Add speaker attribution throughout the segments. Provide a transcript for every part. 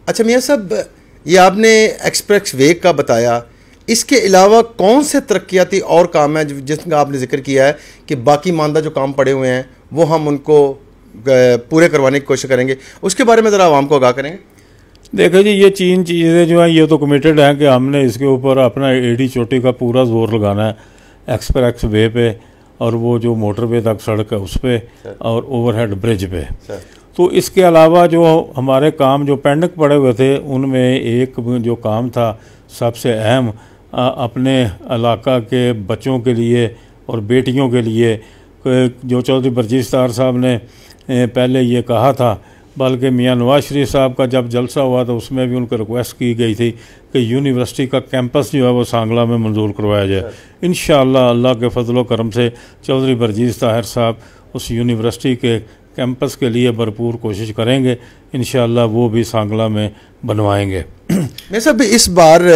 Speaker 1: अच्छा मियाँ साहब, ये आपने एक्सप्रेस वे का बताया, इसके अलावा कौन से तरक्याती और काम हैं जिसका आपने जिक्र किया है कि बाकी मानदा जो काम पड़े हुए हैं वो हम उनको पूरे करवाने की कोशिश करेंगे, उसके बारे में ज़रा आवाम को आगाह करेंगे।
Speaker 2: देखो जी, ये 3 चीज़ें जो हैं ये तो कमिटेड हैं कि हमने इसके ऊपर अपना एड़ी चोटी का पूरा जोर लगाना है, एक्सप्रेस वे पे और वो जो मोटरवे तक सड़क है उस पर और ओवरहेड ब्रिज पे। तो इसके अलावा जो हमारे काम जो पेंडिंग पड़े हुए थे उनमें एक जो काम था सबसे अहम, अपने इलाका के बच्चों के लिए और बेटियों के लिए, जो चौधरी बरजीश ताहिर साहब ने पहले ये कहा था, बल्कि मियाँ नवाज शरीफ साहब का जब जलसा हुआ तो उसमें भी उनको रिक्वेस्ट की गई थी कि यूनिवर्सिटी का कैंपस जो है वो सांगला में मंजूर करवाया जाए। इंशाअल्लाह अल्लाह के फजलो करम से चौधरी बरजीश ताहिर साहब उस यूनिवर्सिटी के कैंपस के लिए भरपूर कोशिश करेंगे, इंशाअल्लाह वो भी सांगला में बनवाएंगे।
Speaker 1: मैं सब इस बार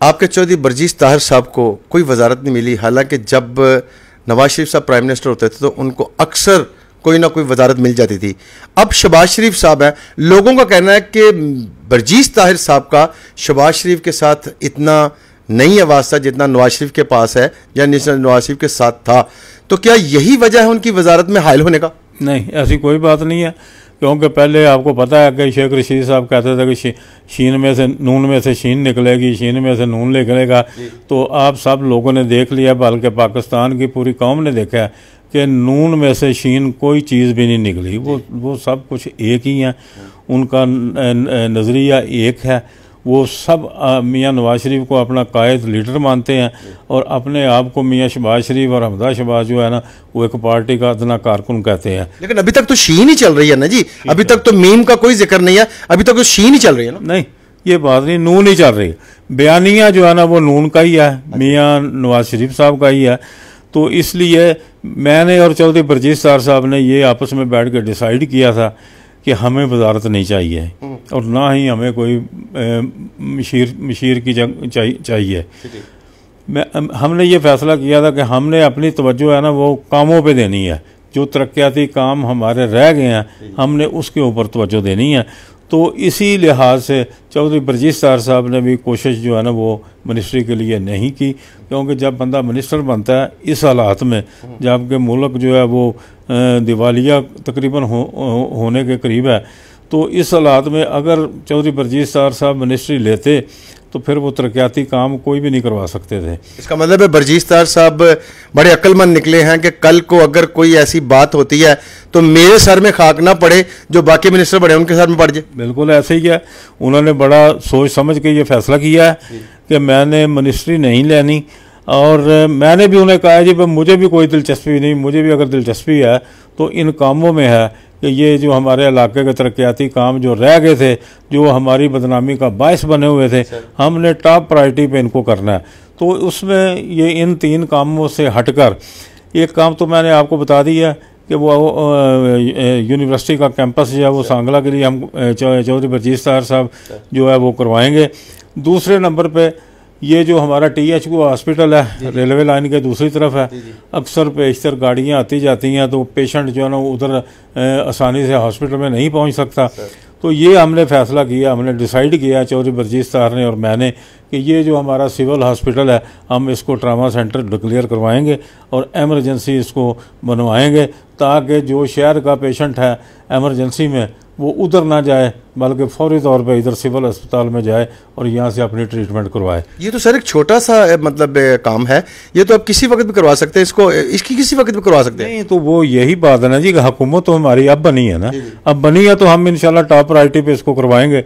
Speaker 1: आपके चौधरी बरजीश ताहिर साहब को कोई वजारत नहीं मिली, हालांकि जब नवाज शरीफ साहब प्राइम मिनिस्टर होते थे तो उनको अक्सर कोई ना कोई वजारत मिल जाती थी। अब शहबाज शरीफ साहब हैं, लोगों का कहना है कि बरजीश ताहिर साहब का शहबाज शरीफ के साथ इतना नहीं है वास्ता जितना नवाज शरीफ के पास है या नवाज शरीफ के साथ था, तो क्या यही वजह है उनकी वजारत में हायल होने का? नहीं,
Speaker 2: ऐसी कोई बात नहीं है, क्योंकि पहले आपको पता है कि शेख रशीद साहब कहते थे कि शीन में से नून में से शीन निकलेगी, शीन में से नून निकलेगा। तो आप सब लोगों ने देख लिया, बल्कि पाकिस्तान की पूरी कौम ने देखा है कि नून में से शीन कोई चीज़ भी नहीं निकली। वो सब कुछ एक ही हैं, उनका नज़रिया एक है। वो सब मियाँ नवाज शरीफ को अपना कायद लीडर मानते हैं और अपने आप को मियाँ शहबाज शरीफ और हमदा शहबाज जो है ना वो एक पार्टी का अदना कारकुन कहते हैं।
Speaker 1: लेकिन अभी तक तो शीन ही चल रही है ना जी, अभी तक तो मीम का कोई जिक्र नहीं है, अभी तक तो शीन ही चल रही है ना।
Speaker 2: नहीं, ये बात नहीं, नून ही चल रही है। बयानिया जो है ना वो नून का ही है, मियाँ नवाज शरीफ साहब का ही है। तो इसलिए मैंने और चौधरी बरजीश ताहिर साहब ने ये आपस में बैठ कर डिसाइड किया था कि हमें वजारत नहीं चाहिए और ना ही हमें कोई मशीर की चाहिए। हमने ये फैसला किया था कि हमने अपनी तवज्जो है ना वो कामों पे देनी है, जो तरक्याती काम हमारे रह गए हैं हमने उसके ऊपर तवज्जो देनी है। तो इसी लिहाज से चौधरी बरजीश ताहिर साहब ने भी कोशिश जो है ना वो मिनिस्ट्री के लिए नहीं की, क्योंकि जब बंदा मिनिस्टर बनता है इस हालात में, जबकि मुल्क जो है वो दिवालिया तकरीबन होने के करीब है, तो इस हालात में अगर चौधरी बरजीश ताहिर साहब मिनिस्ट्री लेते तो फिर वो तरक्याती काम कोई भी नहीं करवा सकते थे।
Speaker 1: इसका मतलब है बरजीश ताहिर साहब बड़े अक्लमंद निकले हैं कि कल को अगर कोई ऐसी बात होती है तो मेरे सर में खाक ना पड़े, जो बाकी मिनिस्टर बड़े उनके सर में पड़ जाए।
Speaker 2: बिल्कुल ऐसे ही है, उन्होंने बड़ा सोच समझ के ये फैसला किया है कि मैंने मिनिस्ट्री नहीं लेनी। और मैंने भी उन्हें कहा जी मुझे भी कोई दिलचस्पी नहीं, मुझे भी अगर दिलचस्पी है तो इन कामों में है कि ये जो हमारे इलाके के तरक्याती काम जो रह गए थे, जो हमारी बदनामी का बायस बने हुए थे, हमने टॉप प्रायोरिटी पे इनको करना है। तो उसमें ये इन 3 कामों से हटकर एक काम तो मैंने आपको बता दिया कि वो यूनिवर्सिटी का कैंपस जो है वो सांगला के लिए हम चौधरी बरजीश ताहिर साहब जो है वो करवाएंगे। दूसरे नंबर पे ये जो हमारा THQ हॉस्पिटल है रेलवे लाइन के दूसरी तरफ है, अक्सर पेशतर गाड़ियाँ आती जाती हैं तो पेशेंट जो है ना उधर आसानी से हॉस्पिटल में नहीं पहुंच सकता। तो ये हमने फैसला किया, हमने डिसाइड किया चौधरी बरजीश ताहिर ने और मैंने कि ये जो हमारा सिविल हॉस्पिटल है हम इसको ट्रामा सेंटर डिक्लेयर करवाएंगे और एमरजेंसी इसको बनवाएंगे, ताकि जो शहर का पेशेंट है एमरजेंसी में वो उधर ना जाए, बल्कि फौरी तौर पे इधर सिविल अस्पताल में जाए और यहाँ से अपनी ट्रीटमेंट करवाए।
Speaker 1: ये तो सर एक छोटा सा मतलब काम है, ये तो आप किसी वक्त भी करवा सकते हैं, इसकी किसी वक्त भी करवा सकते हैं।
Speaker 2: नहीं तो वो यही बात है ना जी, हुकूमत तो हमारी अब बनी है ना, अब बनी है तो हम इंशाल्लाह टॉप प्रायोरिटी पे इसको करवाएंगे।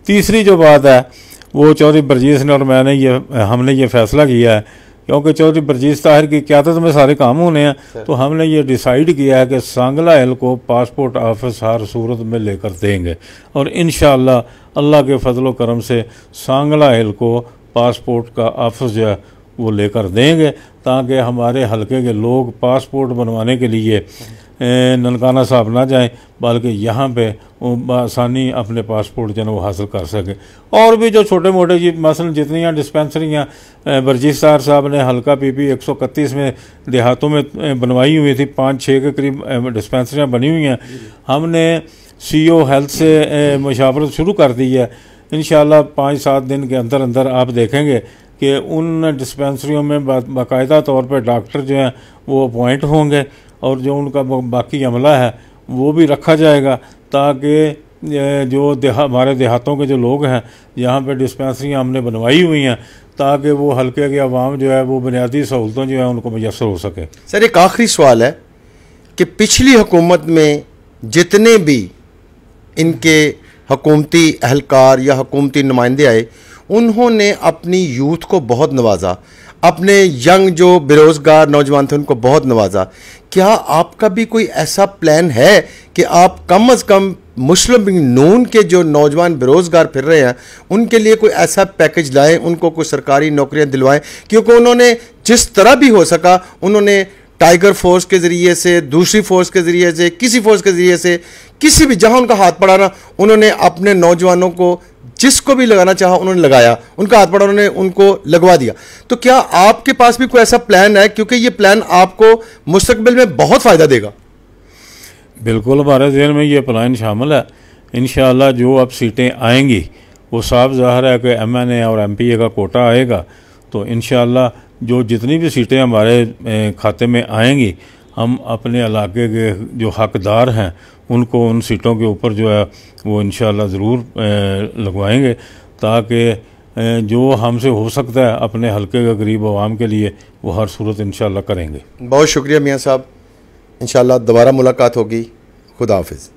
Speaker 2: तीसरी जो बात है वो चौधरी बरजीश ने और हमने ये फैसला किया है, क्योंकि चौधरी बरजीश ताहिर की क़यादत में सारे काम होने हैं, तो हमने ये डिसाइड किया है कि सांगला हिल को पासपोर्ट ऑफिस हर सूरत में लेकर देंगे और इंशाअल्लाह अल्लाह के फजलो करम से सांगला हिल को पासपोर्ट का ऑफिस जो है वो लेकर देंगे, ताकि हमारे हलके के लोग पासपोर्ट बनवाने के लिए ननकाना साहब ना जाएं, बल्कि यहाँ पे आसानी अपने पासपोर्ट जो है वो हासिल कर सके। और भी जो छोटे मोटे जी मसलन जितनी डिस्पेंसरियाँ बरजीश ताहिर साहब ने हल्का PP 131 में देहातों में बनवाई हुई थी, 5-6 के करीब डिस्पेंसरियाँ बनी हुई हैं, हमने CEO हेल्थ से मशावरत शुरू कर दी है। इंशाल्लाह 5-7 दिन के अंदर अंदर आप देखेंगे कि उन डिस्पेंसरियों में बाकायदा तौर पर डॉक्टर जो हैं वो अपॉइंट होंगे और जो उनका बाकी अमला है वो भी रखा जाएगा, ताकि जो हमारे देहातों के जो लोग हैं यहाँ पे डिस्पेंसरियाँ हमने बनवाई हुई हैं, ताकि वो हल्के की आवाम जो है वो बुनियादी सहूलतों जो है उनको मुयसर हो सके।
Speaker 1: सर एक आखिरी सवाल है कि पिछली हुकूमत में जितने भी इनके हुकूमती अहलकार या हुकूमती नुमाइंदे आए, उन्होंने अपनी यूथ को बहुत नवाजा, अपने यंग जो बेरोज़गार नौजवान थे उनको बहुत नवाजा। क्या आपका भी कोई ऐसा प्लान है कि आप कम अज़ कम मुस्लिम लीग नून के जो नौजवान बेरोज़गार फिर रहे हैं उनके लिए कोई ऐसा पैकेज लाएं, उनको कोई सरकारी नौकरियां दिलवाएं? क्योंकि उन्होंने जिस तरह भी हो सका उन्होंने टाइगर फोर्स के ज़रिए से, दूसरी फोर्स के ज़रिए से, किसी फोर्स के ज़रिए से, किसी भी जहां उनका हाथ पड़ा ना, उन्होंने अपने नौजवानों को जिसको भी लगाना चाहा उन्होंने लगाया, उनका हाथ पड़ा उन्होंने उनको लगवा दिया। तो क्या आपके पास भी कोई ऐसा प्लान है, क्योंकि ये प्लान आपको मुस्तकबिल में बहुत फ़ायदा देगा?
Speaker 2: बिल्कुल, हमारे ज़हन में ये प्लान शामिल है। इंशाअल्लाह जो अब सीटें आएंगी वो साफ ज़ाहिर है कि MNA और MPA का कोटा आएगा, तो इंशाअल्लाह जो जितनी भी सीटें हमारे खाते में आएंगी, हम अपने इलाके के जो हकदार हैं उनको उन सीटों के ऊपर जो है वो इंशाअल्लाह ज़रूर लगवाएंगे, ताकि जो हमसे हो सकता है अपने हल्के के गरीब आवाम के लिए वो हर सूरत इंशाअल्लाह करेंगे।
Speaker 1: बहुत शुक्रिया मियाँ साहब, इंशाअल्लाह दोबारा मुलाकात होगी। खुदा हाफिज़।